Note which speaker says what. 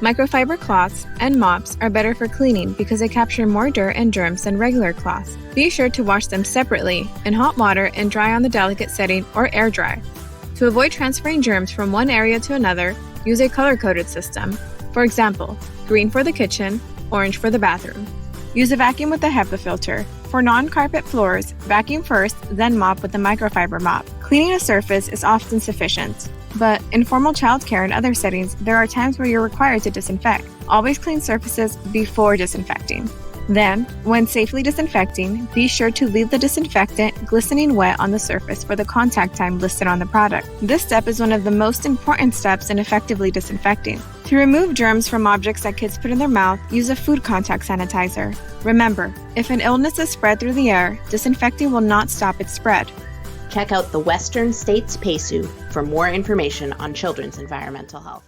Speaker 1: Microfiber cloths and mops are better for cleaning because they capture more dirt and germs than regular cloths. Be sure to wash them separately in hot water and dry on the delicate setting or air dry. To avoid transferring germs from one area to another, use a color-coded system. For example, green for the kitchen, orange for the bathroom. Use a vacuum with a HEPA filter. For non-carpet floors, vacuum first, then mop with a microfiber mop. Cleaning a surface is often sufficient. But in formal childcare and other settings, there are times where you're required to disinfect. Always clean surfaces before disinfecting. Then, when safely disinfecting, be sure to leave the disinfectant glistening wet on the surface for the contact time listed on the product. This step is one of the most important steps in effectively disinfecting. To remove germs from objects that kids put in their mouth, use a food contact sanitizer. Remember, if an illness is spread through the air, disinfecting will not stop its spread.
Speaker 2: Check out the Western States PACU for more information on children's environmental health.